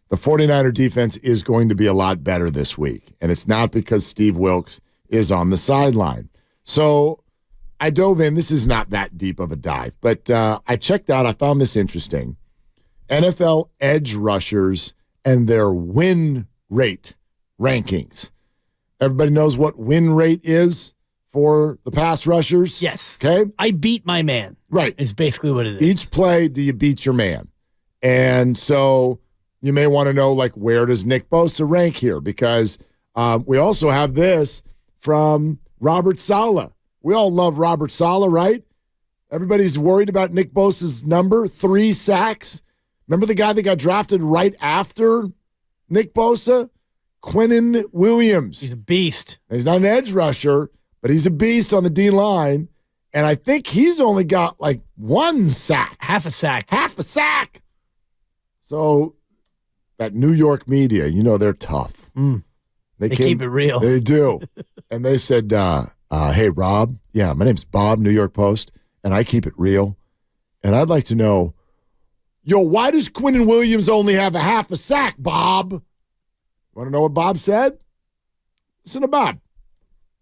The 49er defense is going to be a lot better this week, and it's not because Steve Wilks is on the sideline. So I dove in. This is not that deep of a dive, but I checked out. I found this interesting. NFL edge rushers and their win rate rankings. Everybody knows what win rate is for the pass rushers? Yes. Okay? I beat my man. Right. Is basically what it is. Each play, do you beat your man? And so you may want to know, like, where does Nick Bosa rank here? Because we also have this from Robert Saleh. We all love Robert Saleh, right? Everybody's worried about Nick Bosa's number, 3 sacks. Remember the guy that got drafted right after Nick Bosa? Quinnen Williams. He's a beast. He's not an edge rusher, but he's a beast on the D-line. And I think he's only got like 1 sack. Half a sack. Half a sack. So that New York media, you know, they're tough. They keep it real. They do. And they said, hey, Rob. Yeah, my name's Bob, New York Post, and I keep it real. And I'd like to know, why does Quinnen Williams only have a half a sack, Bob? Want to know what Bob said? Listen to Bob.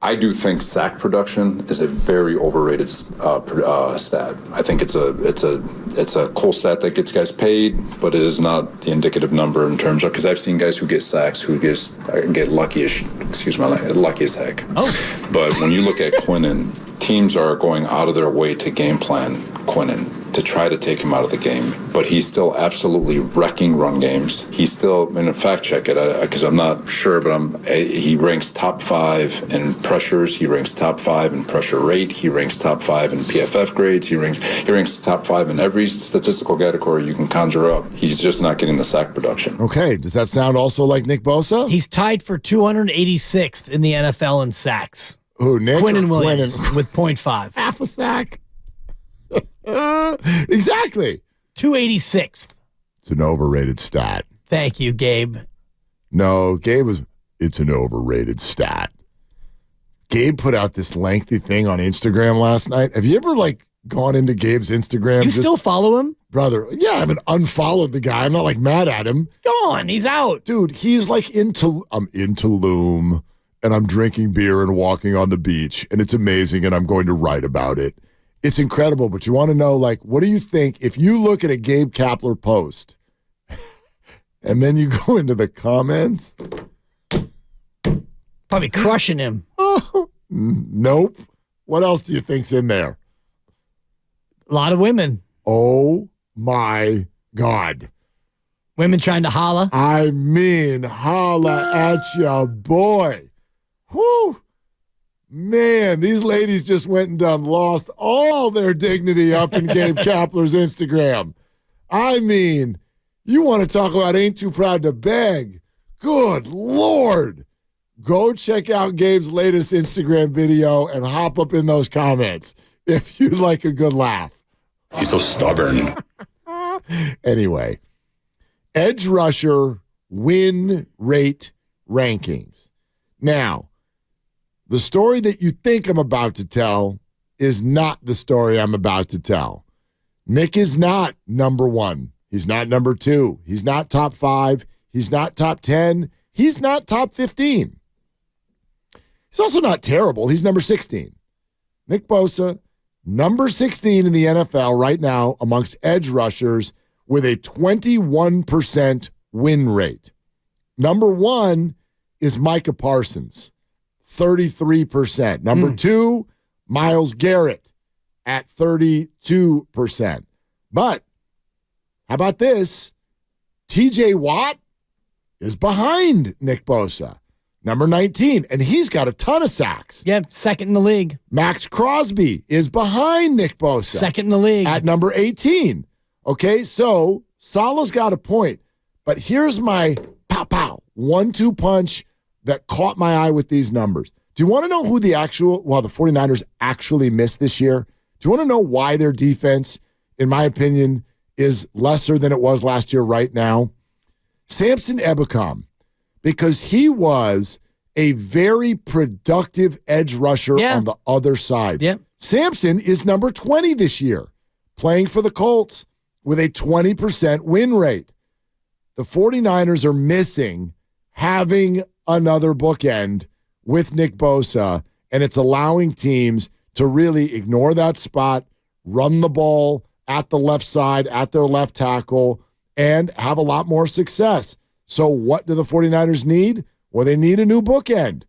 I do think sack production is a very overrated stat. I think it's a cool stat that gets guys paid, but it is not the indicative number in terms of, because I've seen guys who get sacks who get lucky as heck. Oh. But when you look at Quinnen, teams are going out of their way to game plan Quinnen to try to take him out of the game, but he's still absolutely wrecking run games. He's still, and fact check it, because I'm not sure, but he ranks top 5 in pressures. He ranks top 5 in pressure rate. He ranks top 5 in PFF grades. He ranks top 5 in every statistical category you can conjure up. He's just not getting the sack production. Okay, does that sound also like Nick Bosa? He's tied for 286th in the NFL in sacks. Who, Nick? Quinnen Williams with 0.5. Half a sack. Exactly. 286th. It's an overrated stat. Thank you, Gabe. No, it's an overrated stat. Gabe put out this lengthy thing on Instagram last night. Have you ever, gone into Gabe's Instagram? You still follow him? Brother, yeah, I haven't unfollowed the guy. I'm not, mad at him. Gone. He's out. Dude, he's I'm in Tulum, and I'm drinking beer and walking on the beach, and it's amazing, and I'm going to write about it. It's incredible, but you want to know, what do you think if you look at a Gabe Kapler post and then you go into the comments? Probably crushing him. Nope. What else do you think's in there? A lot of women. Oh, my God. Women trying to holla. I mean, holla at your boy. Whew. Man, these ladies just went and lost all their dignity up in Gabe Kapler's Instagram. I mean, you want to talk about ain't too proud to beg. Good Lord. Go check out Gabe's latest Instagram video and hop up in those comments if you'd like a good laugh. He's so stubborn. Anyway, edge rusher win rate rankings. Now, the story that you think I'm about to tell is not the story I'm about to tell. Nick is not number 1. He's not number 2. He's not top 5. He's not top 10. He's not top 15. He's also not terrible. He's number 16. Nick Bosa, number 16 in the NFL right now amongst edge rushers with a 21% win rate. Number 1 is Micah Parsons. 33%. Number 2, Myles Garrett at 32%. But how about this? TJ Watt is behind Nick Bosa, number 19, and he's got a ton of sacks. Yep, second in the league. Max Crosby is behind Nick Bosa. Second in the league. At number 18. Okay, so Salah's got a point. But here's my pow-pow, 1-2 punch that caught my eye with these numbers. Do you want to know who the 49ers actually missed this year? Do you want to know why their defense, in my opinion, is lesser than it was last year right now? Samson Ebukam, because he was a very productive edge rusher on the other side. Yep. Samson is number 20 this year, playing for the Colts with a 20% win rate. the 49ers are missing having another bookend with Nick Bosa, and it's allowing teams to really ignore that spot, run the ball at the left side, at their left tackle, and have a lot more success. So what do the 49ers need? Well, they need a new bookend.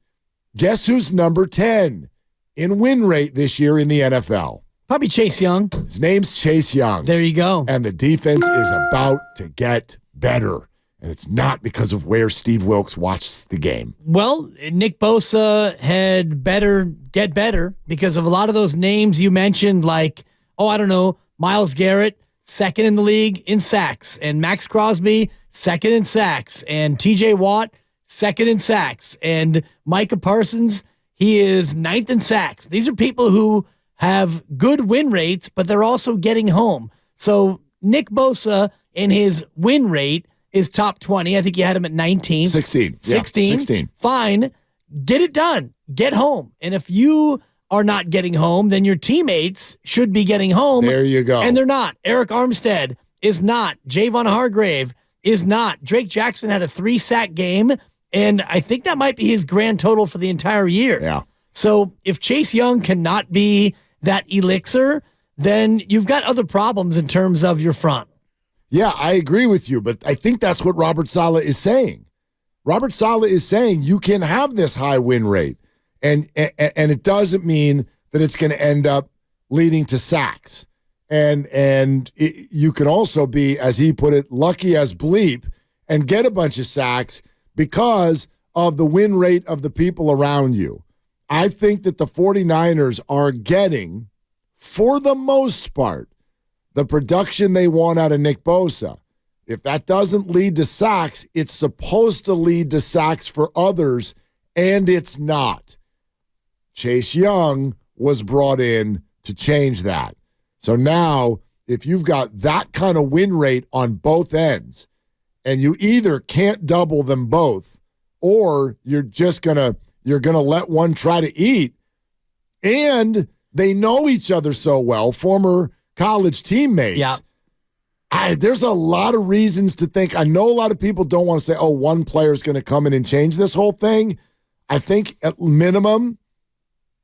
Guess who's number 10 in win rate this year in the NFL? Probably Chase Young. His name's Chase Young. There you go. And the defense is about to get better. And it's not because of where Steve Wilks watches the game. Well, Nick Bosa had better get better because of a lot of those names you mentioned, like, Myles Garrett, second in the league in sacks, and Max Crosby, second in sacks, and TJ Watt, second in sacks, and Micah Parsons, he is ninth in sacks. These are people who have good win rates, but they're also getting home. So Nick Bosa in his win rate is top 20. I think you had him at 19. 16. 16. Yeah, 16. Fine. Get it done. Get home. And if you are not getting home, then your teammates should be getting home. There you go. And they're not. Eric Armstead is not. Javon Hargrave is not. Drake Jackson had a 3-sack game, and I think that might be his grand total for the entire year. Yeah. So if Chase Young cannot be that elixir, then you've got other problems in terms of your front. Yeah, I agree with you, but I think that's what Robert Saleh is saying. Robert Saleh is saying you can have this high win rate, and it doesn't mean that it's going to end up leading to sacks. And you can also be, as he put it, lucky as bleep and get a bunch of sacks because of the win rate of the people around you. I think that the 49ers are getting, for the most part, the production they want out of Nick Bosa. If that doesn't lead to sacks, it's supposed to lead to sacks for others, and it's not. Chase Young was brought in to change that. So now, if you've got that kind of win rate on both ends, and you either can't double them both, or you're gonna let one try to eat, and they know each other so well, former college teammates. Yeah. There's a lot of reasons to think. I know a lot of people don't want to say, one player is going to come in and change this whole thing. I think at minimum,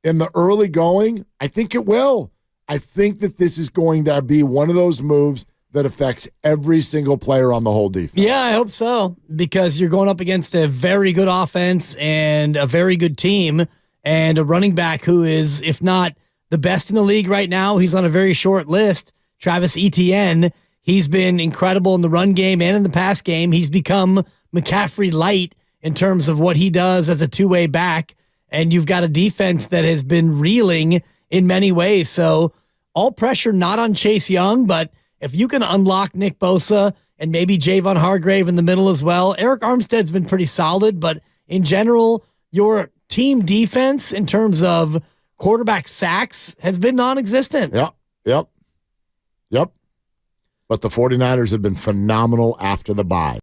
in the early going, I think it will. I think that this is going to be one of those moves that affects every single player on the whole defense. Yeah, I hope so, because you're going up against a very good offense and a very good team and a running back who is, if not the best in the league right now, he's on a very short list, Travis Etienne. He's been incredible in the run game and in the pass game. He's become McCaffrey light in terms of what he does as a two-way back, and you've got a defense that has been reeling in many ways. So all pressure not on Chase Young, but if you can unlock Nick Bosa and maybe Javon Hargrave in the middle as well, Eric Armstead's been pretty solid, but in general, your team defense in terms of quarterback sacks has been non-existent. Yep. But the 49ers have been phenomenal after the bye.